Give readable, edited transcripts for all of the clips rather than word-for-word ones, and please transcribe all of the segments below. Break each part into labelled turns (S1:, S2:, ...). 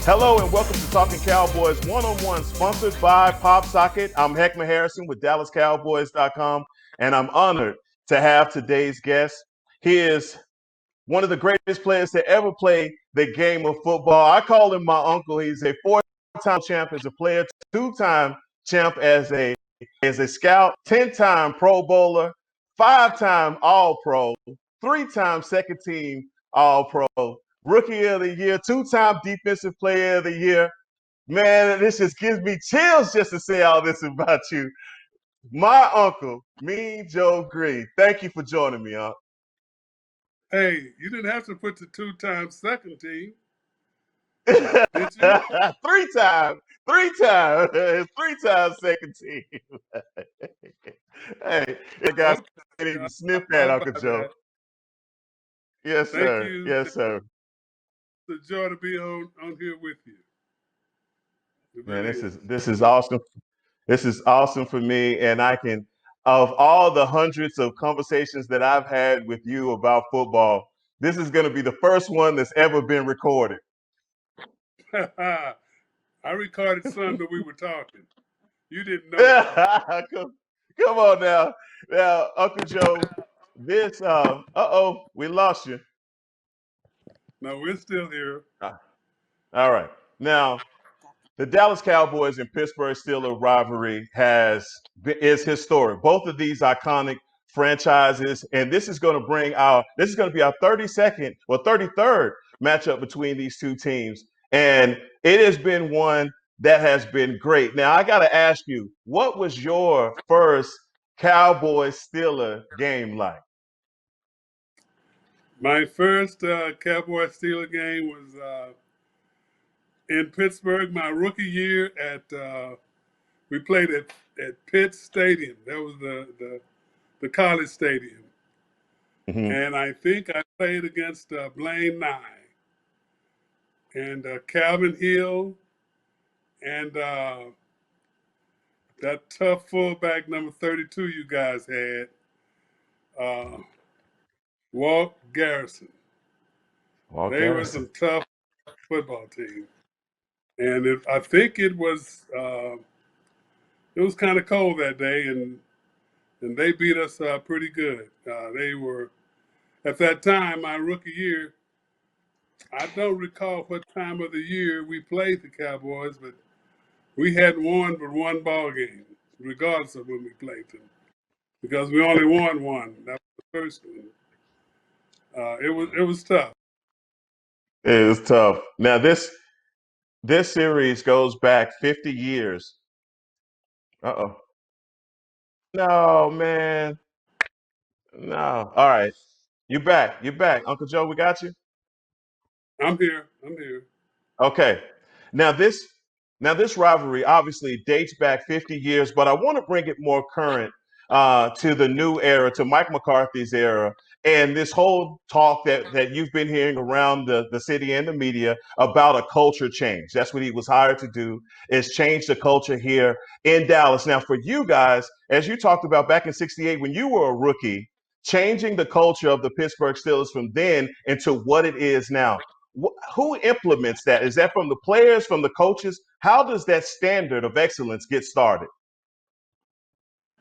S1: Hello and welcome to Talking Cowboys One-on-One, sponsored by Pop Socket. I'm Heckman Harrison with DallasCowboys.com, and I'm honored to have today's guest. He is one of the greatest players to ever play the game of football. I call him my uncle. He's a four-time champ as a player, two-time champ as a scout, 10-time Pro Bowler, five-time All-Pro, three-time second-team All-Pro, Rookie of the Year, two-time Defensive Player of the Year. Man, this just gives me chills just to say all this about you. My uncle, Mean Joe Greene. Thank you for joining me, Unc.
S2: Hey, you didn't have to put the two-time second team, did you?
S1: three-time second team. Hey, the guys
S2: Okay,
S1: can't even
S2: I
S1: sniff that,
S2: thought
S1: Uncle
S2: about
S1: Joe.
S2: that.
S1: Yes,
S2: Thank
S1: sir.
S2: you.
S1: Yes, sir.
S2: It's a joy to be on here with you. It
S1: Man,
S2: really
S1: this
S2: is.
S1: is awesome. This is awesome for me, and I can, of all the hundreds of conversations that I've had with you about football, this is going to be the first one that's ever been recorded.
S2: I recorded some that we were talking. You didn't know it though.
S1: Come on now, Uncle Joe. This, we lost you.
S2: No, we're still here.
S1: Ah, all right, now the Dallas Cowboys and Pittsburgh Steelers rivalry is historic. Both of these iconic franchises, and this is going to be our 32nd or 33rd matchup between these two teams, and it has been one that has been great. Now I got to ask you, what was your first Cowboys Steeler game like?
S2: My first Cowboy-Steeler game was in Pittsburgh, my rookie year we played at Pitt Stadium. That was the college stadium.
S1: Mm-hmm.
S2: And I think I played against Blaine Nye and Calvin Hill and that tough fullback number 32 you guys had, uh, Walt Garrison.
S1: Walt
S2: They were
S1: Garrison.
S2: some tough football team. And I think it was kind of cold that day, and they beat us pretty good. They were, at that time, my rookie year, I don't recall what time of the year we played the Cowboys, but we hadn't won but one ball game, regardless of when we played them, because we only won one. That was the first one. It was tough.
S1: It was tough. Now this series goes back 50 years. Uh-oh. No, man. No. All right. You back. You back. Uncle Joe, we got you?
S2: I'm here. I'm here.
S1: Okay. Now this this rivalry obviously dates back 50 years, but I want to bring it more current to the new era, to Mike McCarthy's era, and this whole talk that you've been hearing around the city and the media about a culture change. That's what he was hired to do, is change the culture here in Dallas. Now, for you guys, as you talked about back in '68 when you were a rookie, changing the culture of the Pittsburgh Steelers from then into what it is now. Who implements that? Is that from the players, from the coaches? How does that standard of excellence get started?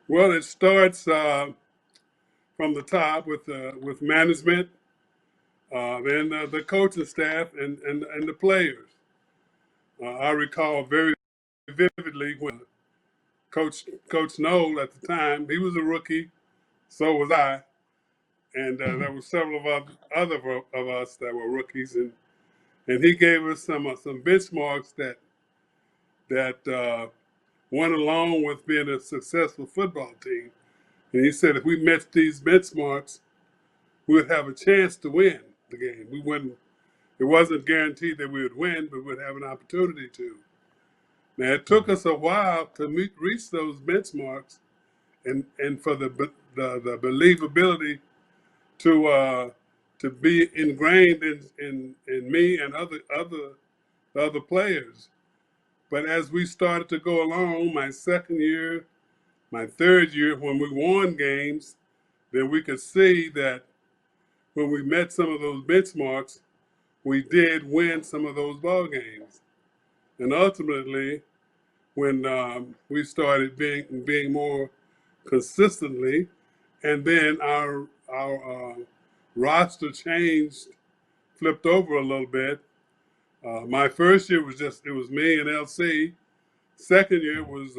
S2: Well, it starts from the top with management, then the coaching staff and the players. I recall very vividly when Coach Noel at the time, he was a rookie, so was I, and there were several of us that were rookies, and he gave us some benchmarks that went along with being a successful football team. And he said if we met these benchmarks, we would have a chance to win the game. We wouldn't. It wasn't guaranteed that we would win, but we'd have an opportunity to. Now it took us a while to reach those benchmarks, and for the believability to be ingrained in me and other players. But as we started to go along, my second year, my third year, when we won games, then we could see that when we met some of those benchmarks, we did win some of those ball games. And ultimately, when we started being more consistently, and then our roster changed, flipped over a little bit. My first year was it was me and LC. Second year was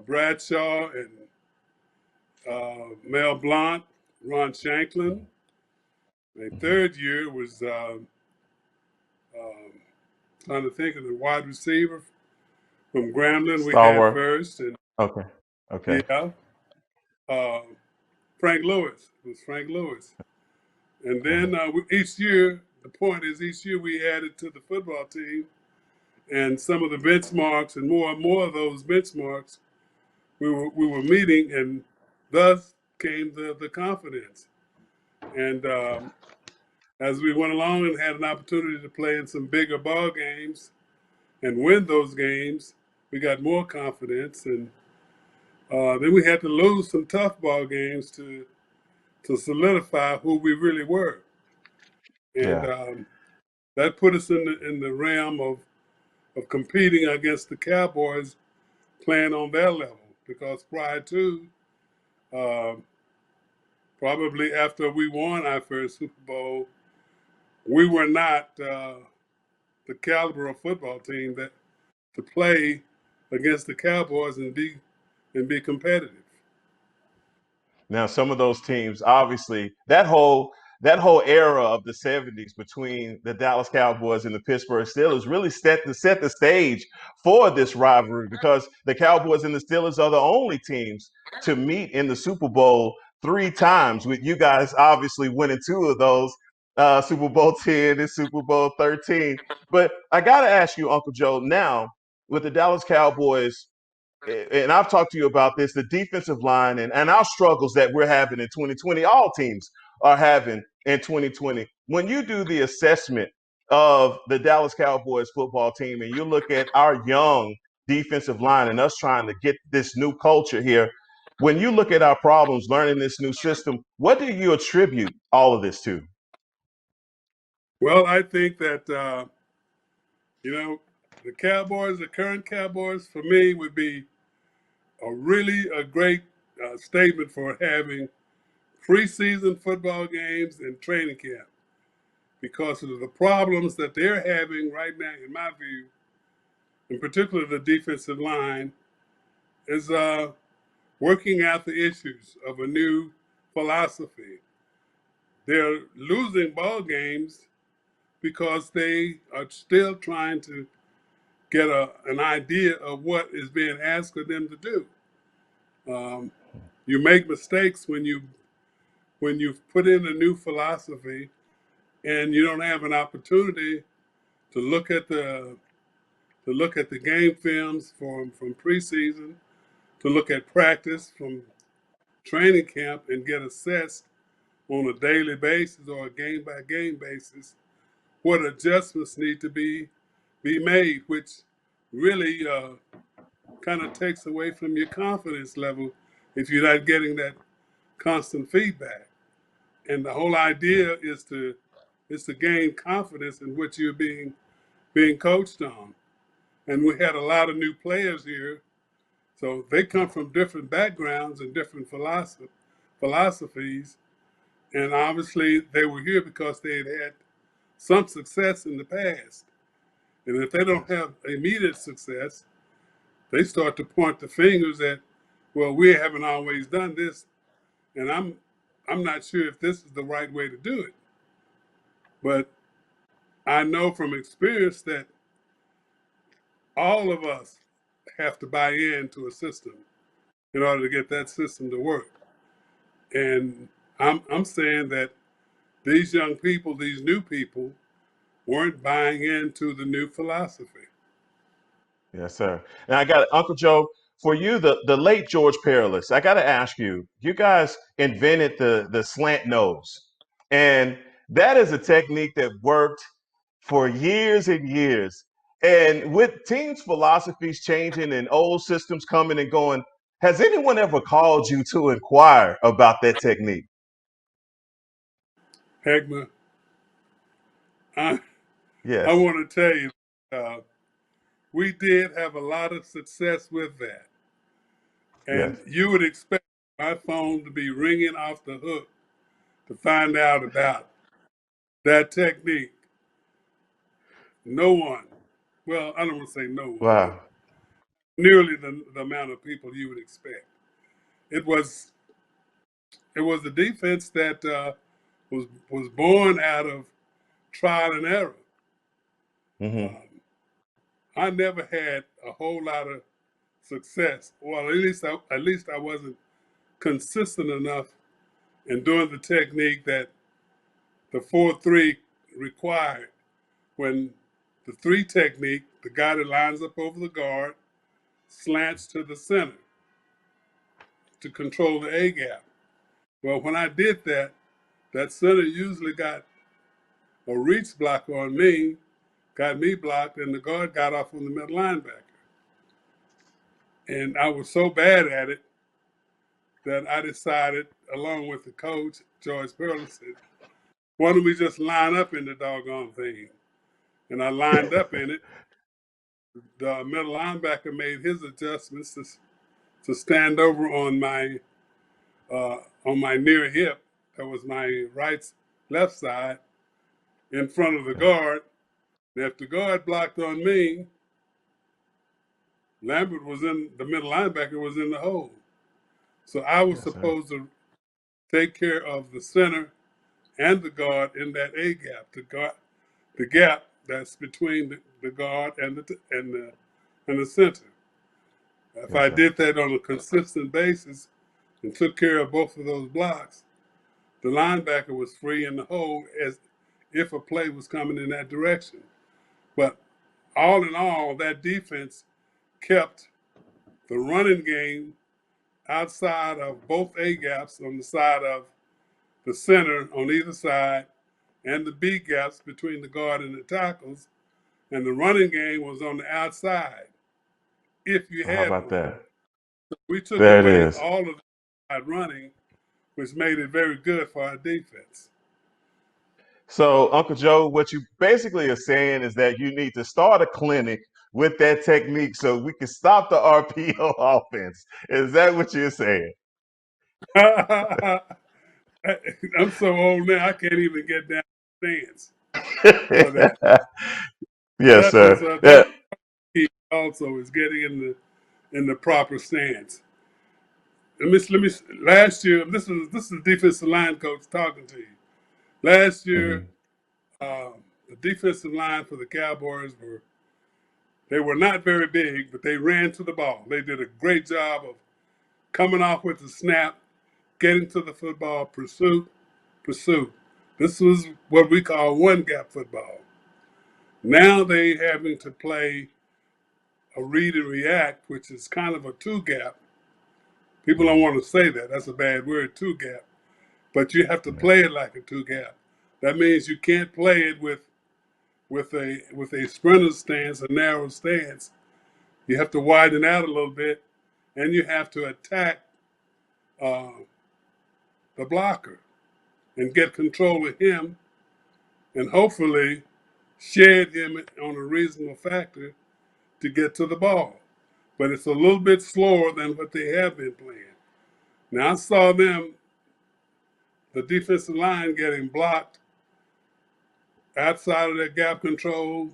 S2: Bradshaw and Mel Blount, Ron Shanklin. The third year was um, trying to think of the wide receiver from Grambling we had
S1: Stalwart.
S2: first, and
S1: Okay. Okay.
S2: yeah, uh, Frank Lewis. It was Frank Lewis. And
S1: Uh-huh.
S2: then each year, the point is each year we added to the football team, and some of the benchmarks and more of those benchmarks we were meeting, and thus came the confidence. And as we went along and had an opportunity to play in some bigger ball games and win those games, we got more confidence. And then we had to lose some tough ball games to solidify who we really were. And
S1: Yeah.
S2: that put us in the realm of competing against the Cowboys playing on their level. Because prior to, uh, probably after we won our first Super Bowl, we were not the caliber of football team that to play against the Cowboys and be competitive.
S1: Now, some of those teams, obviously, that whole era of the '70s between the Dallas Cowboys and the Pittsburgh Steelers really set the stage for this rivalry because the Cowboys and the Steelers are the only teams to meet in the Super Bowl 3 times. With you guys obviously winning 2 of those, Super Bowl 10 and Super Bowl 13. But I got to ask you, Uncle Joe, now with the Dallas Cowboys, and I've talked to you about this, the defensive line and our struggles that we're having in 2020, all teams are having in 2020. When you do the assessment of the Dallas Cowboys football team and you look at our young defensive line and us trying to get this new culture here, when you look at our problems learning this new system, what do you attribute all of this to?
S2: Well, I think that you know the Cowboys, the current Cowboys, for me would be a great statement for having preseason football games and training camp because of the problems that they're having right now, in my view, in particular the defensive line, is working out the issues of a new philosophy. They're losing ball games because they are still trying to get an idea of what is being asked of them to do. Um, you make mistakes when you've put in a new philosophy and you don't have an opportunity to look at the game films from preseason, to look at practice from training camp and get assessed on a daily basis or a game by game basis what adjustments need to be made, which really kind of takes away from your confidence level if you're not getting that constant feedback. And the whole idea is to gain confidence in what you're being coached on. And we had a lot of new players here, so they come from different backgrounds and different philosophies. And obviously, they were here because they had some success in the past. And if they don't
S1: Yes.
S2: have immediate success, they start to point the fingers at, well, we haven't always done this, and I'm not sure if this is the right way to do it. But I know from experience that all of us have to buy into a system in order to get that system to work. And I'm saying that these young people, these new people, weren't buying into the new philosophy.
S1: Yes, sir. And I got Uncle Joe for you, the late George Perilous. I got to ask you, you guys invented the slant nose, and that is a technique that worked for years and years. And with teams' philosophies changing and old systems coming and going, has anyone ever called you to inquire about that technique?
S2: Hegma, I
S1: Yes.
S2: want to tell you. uh, we did have a lot of success with that.
S1: Yes.
S2: And you would expect my phone to be ringing off the hook to find out about that technique. No one, well, I don't want to say no one, but
S1: Wow.
S2: nearly the amount of people you would expect. It was it was a defense that was born out of trial and error.
S1: Hmm.
S2: Um, I never had a whole lot of success. Well, at least I wasn't consistent enough in doing the technique that the 4-3 required. When the three technique, the guy that lines up over the guard slants to the center to control the A gap. Well, when I did that, that center usually got a reach block on me, got me blocked, and the guard got off on the middle linebacker. And I was so bad at it that I decided, along with the coach, George Pearl, said, why don't we just line up in the doggone thing? And I lined up in it. The middle linebacker made his adjustments to stand over on my near hip. That was my left side in front of the guard. And if the guard blocked on me, Lambert was in the middle linebacker was in the hole. So I was
S1: Yes, sir.
S2: supposed to take care of the center and the guard in that A gap, the gap that's between the guard and the center. If
S1: Yes,
S2: I
S1: sir.
S2: did that on a consistent basis and took care of both of those blocks, the linebacker was free in the hole as if a play was coming in that direction. But all in all, that defense kept the running game outside of both A gaps on the side of the center on either side and the B gaps between the guard and the tackles. And the running game was on the outside if you
S1: How
S2: had
S1: about
S2: one.
S1: that?
S2: We took
S1: There it
S2: away
S1: is.
S2: all of the running, which made it very good for our defense.
S1: So, Uncle Joe, what you basically are saying is that you need to start a clinic with that technique so we can stop the RPO offense. Is that what you're saying?
S2: I'm so old now, I can't even get down the stance for that.
S1: Yes,
S2: That's
S1: sir.
S2: key also is getting in the proper stance. Let me. Last year, this is the defensive line coach talking to you. Last year,
S1: Hmm.
S2: the defensive line for the Cowboys they were not very big, but they ran to the ball. They did a great job of coming off with the snap, getting to the football, pursuit. This was what we call one gap football. Now they having to play a read and react, which is kind of a two gap. People don't want to say that. That's a bad word, two gap. But you have to
S1: Yeah.
S2: play it like a two gap. That means you can't play it with a sprinter stance, a narrow stance. You have to widen out a little bit, and you have to attack uh, the blocker and get control of him, and hopefully shed him on a reasonable factor to get to the ball. But it's a little bit slower than what they have been playing. Now I saw them, the defensive line, getting blocked outside of their gap control,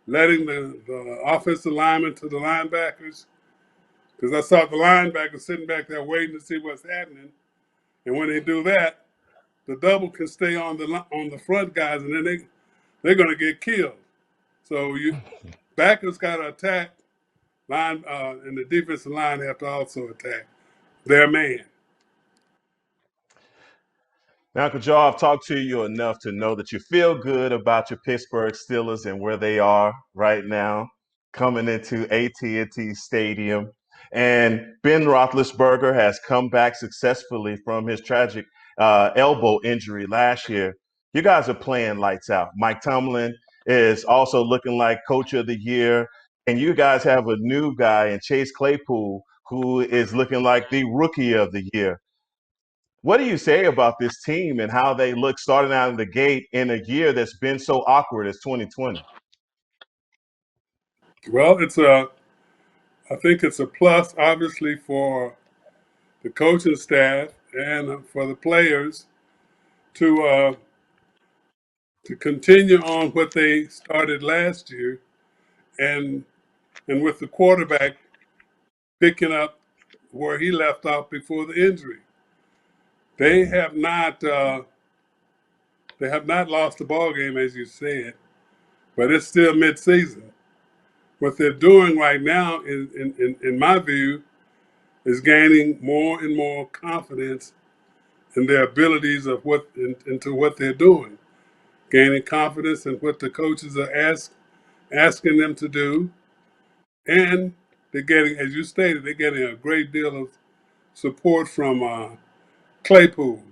S2: letting the offensive linemen to the linebackers. Because I saw the linebackers sitting back there waiting to see what's happening. And when they do that, the double can stay on the front guys, and then they're going to get killed. So you backers got to attack and the defensive line have to also attack their man.
S1: Now, Uncle Joe, I've talked to you enough to know that you feel good about your Pittsburgh Steelers and where they are right now, coming into AT&T Stadium. And Ben Roethlisberger has come back successfully from his tragic elbow injury last year. You guys are playing lights out. Mike Tomlin is also looking like Coach of the Year, and you guys have a new guy in Chase Claypool who is looking like the Rookie of the Year. What do you say about this team and how they look starting out of the gate in a year that's been so awkward as 2020?
S2: Well, I think it's a plus, obviously, for the coaching staff and for the players to uh, to continue on what they started last year, and with the quarterback picking up where he left off before the injury. They
S1: Mhm.
S2: have not lost the ball game, as you said, but it's still midseason. What they're doing right now, in my view, is gaining more and more confidence in their abilities of into what they're doing, gaining confidence in what the coaches are asking them to do, and they're getting, as you stated, they're getting a great deal of support from Claypool.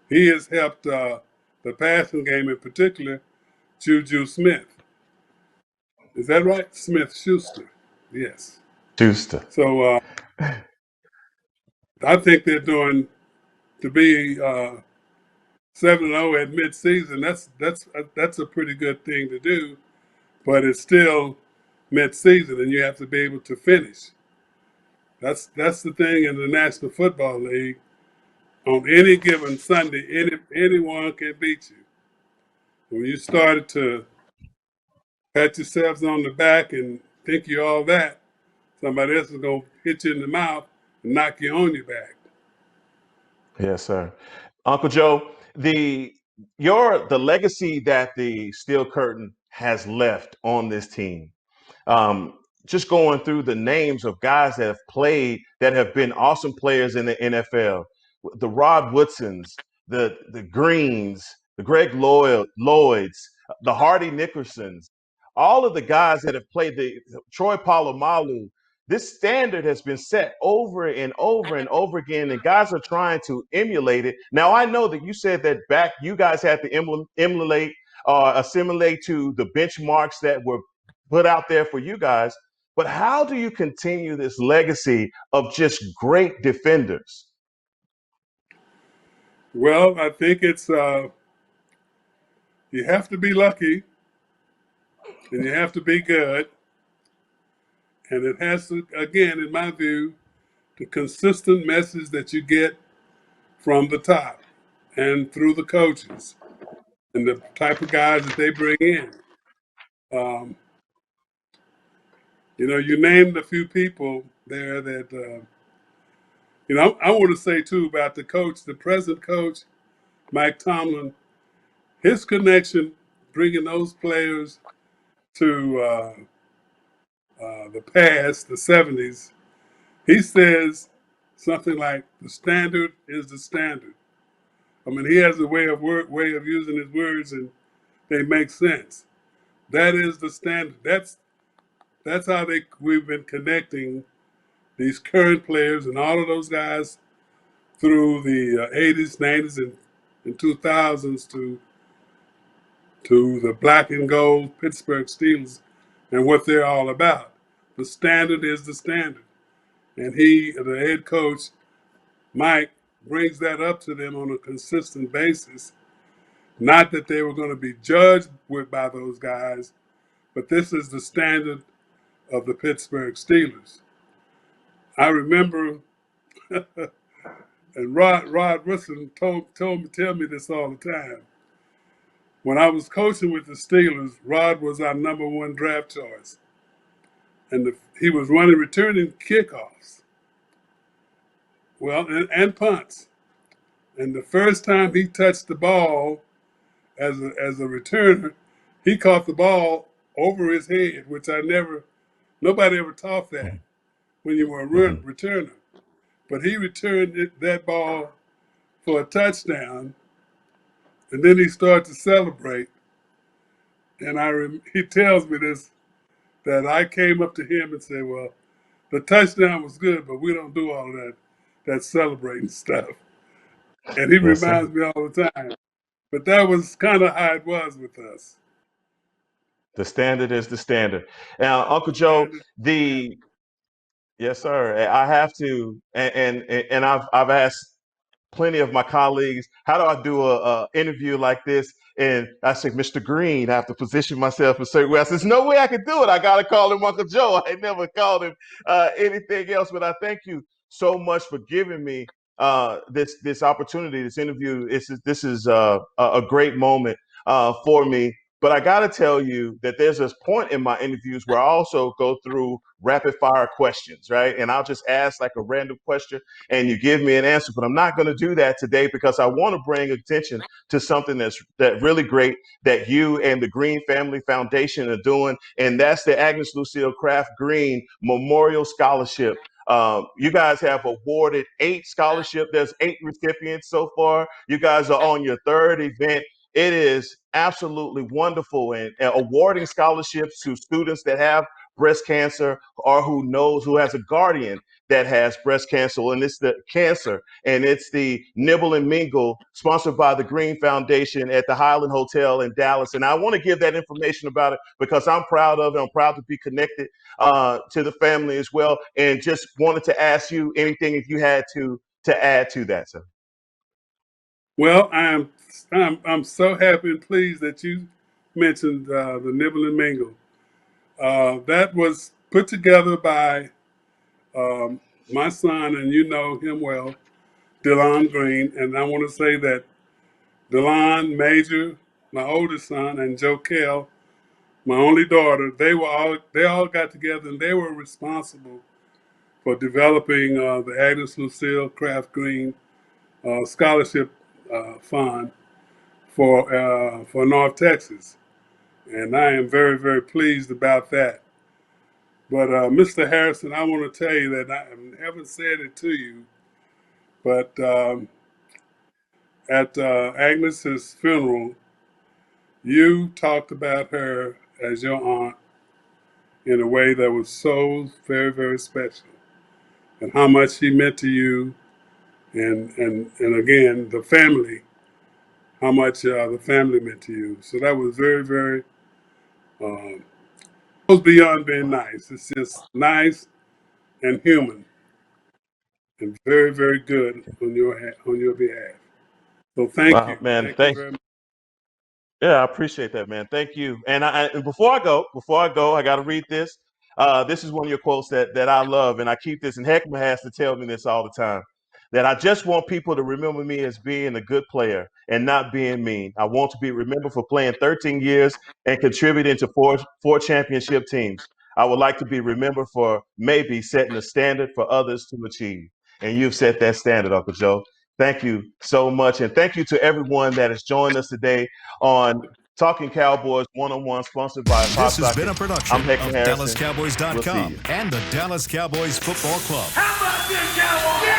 S2: He has helped the passing game, in particular, Juju Smith. Is that right? Smith Schuster. Yes.
S1: Schuster.
S2: So I think they're doing to be 7-0 at midseason. That's a pretty good thing to do, but it's still midseason, and you have to be able to finish. That's the thing in the National Football League. On any given Sunday, anyone can beat you. When you started to pat yourselves on the back and think you're all that, somebody else is gonna hit you in the mouth and knock you on your back.
S1: Yes, sir. Uncle Joe, the legacy that the Steel Curtain has left on this team. Um, just going through the names of guys that have played that have been awesome players in the NFL, the Rod Woodsons, the Greenes, the Lloyds, the Hardy Nickersons, all of the guys that have played, the Troy Polamalu. This standard has been set over and over and over again, and guys are trying to emulate it. Now, I know that you said that back you guys had to emulate assimilate to the benchmarks that were put out there for you guys. But how do you continue this legacy of just great defenders?
S2: Well, I think it's you have to be lucky and you have to be good, and it has to, again, in my view, the consistent message that you get from the top and through the coaches and the type of guys that they bring in. Um, you named a few people there that I want to say too about the coach, the present coach, Mike Tomlin. His connection, bringing those players to the past, the '70s. He says something like, "The standard is the standard." I mean, he has a way of using his words, and they make sense. That is the standard. That's how we've been connecting these current players and all of those guys through the '80s, '90s, and 2000s to the black and gold Pittsburgh Steelers and what they're all about. The standard is the standard. And the head coach, Mike, brings that up to them on a consistent basis. Not that they were going to be judged by those guys, but this is the standard of the Pittsburgh Steelers. I remember, and Rod Wilson tell me this all the time. When I was coaching with the Steelers, Rod was our number one draft choice, and he was returning kickoffs, well, and punts. And the first time he touched the ball as a returner, he caught the ball over his head, which nobody ever taught that when you were a
S1: Mm-hmm.
S2: returner. But he returned that ball for a touchdown, and then he started to celebrate. And he tells me this, that I came up to him and said, "Well, the touchdown was good, but we don't do all of that celebrating stuff." And he
S1: Yes, sir.
S2: reminds me all the time. But that was kind of how it was with us.
S1: The standard is the standard. Now, Uncle Joe,
S2: Standard,
S1: the yes, sir. I have to, and I've asked plenty of my colleagues, how do I do a interview like this? And I said, Mr. Greene, I have to position myself in a certain way. I said, there's no way I can do it. I got to call him Uncle Joe. I never called him anything else. But I thank you so much for giving me this opportunity, this interview. This is a great moment for me. But I got to tell you that there's this point in my interviews where I also go through rapid fire questions, right? And I'll just ask like a random question and you give me an answer. But I'm not going to do that today because I want to bring attention to something that really great that you and the Greene Family Foundation are doing, and that's the Agnes Lucille Craft Greene Memorial Scholarship. You guys have awarded 8 scholarships. There's 8 recipients so far. You guys are on your 3rd event. It is absolutely wonderful, and awarding scholarships to students that have breast cancer or who has a guardian that has breast cancer, and it's the cancer, and it's the Nibble and Mingle sponsored by the Greene Foundation at the Highland Hotel in Dallas. And I want to give that information about it because I'm proud of it. I'm proud to be connected to the family as well. And just wanted to ask you anything if you had to add to that, sir.
S2: Well, I'm so happy and pleased that you mentioned the Nibble and Mingle. That was put together by my son, and you know him well, DeLon Greene. And I want to say that DeLon, Major, my oldest son, and Joe Kell, my only daughter, they all got together and they were responsible for developing the Agnes Lucille Craft Greene Scholarship Fund for North Texas. And I am very, very pleased about that. But Mr. Harrison, I want to tell you that I haven't said it to you, but at Agnes's funeral, you talked about her as your aunt in a way that was so very, very special, and how much she meant to you, and again the family, how much the family meant to you. So that was very, very goes beyond being nice. It's just nice and human, and very, very good on your behalf. So thank
S1: Wow,
S2: you,
S1: man,
S2: thank you
S1: thank
S2: very much.
S1: Yeah, I appreciate that, man. Thank you. And before I go, I got to read this. This is one of your quotes that I love, and I keep this. And Heckman has to tell me this all the time. That I just want people to remember me as being a good player and not being mean. I want to be remembered for playing 13 years and contributing to four championship teams. I would like to be remembered for maybe setting a standard for others to achieve. And you've set that standard, Uncle Joe. Thank you so much, and thank you to everyone that has joined us today on Talking Cowboys One-on-One, sponsored by
S3: This has been
S1: PopSocket.
S3: a production
S1: I'm Heckman
S3: of
S1: Harrison. We'll see
S3: DallasCowboys.com
S1: you.
S3: and the Dallas Cowboys Football Club.
S4: How about this, Cowboys?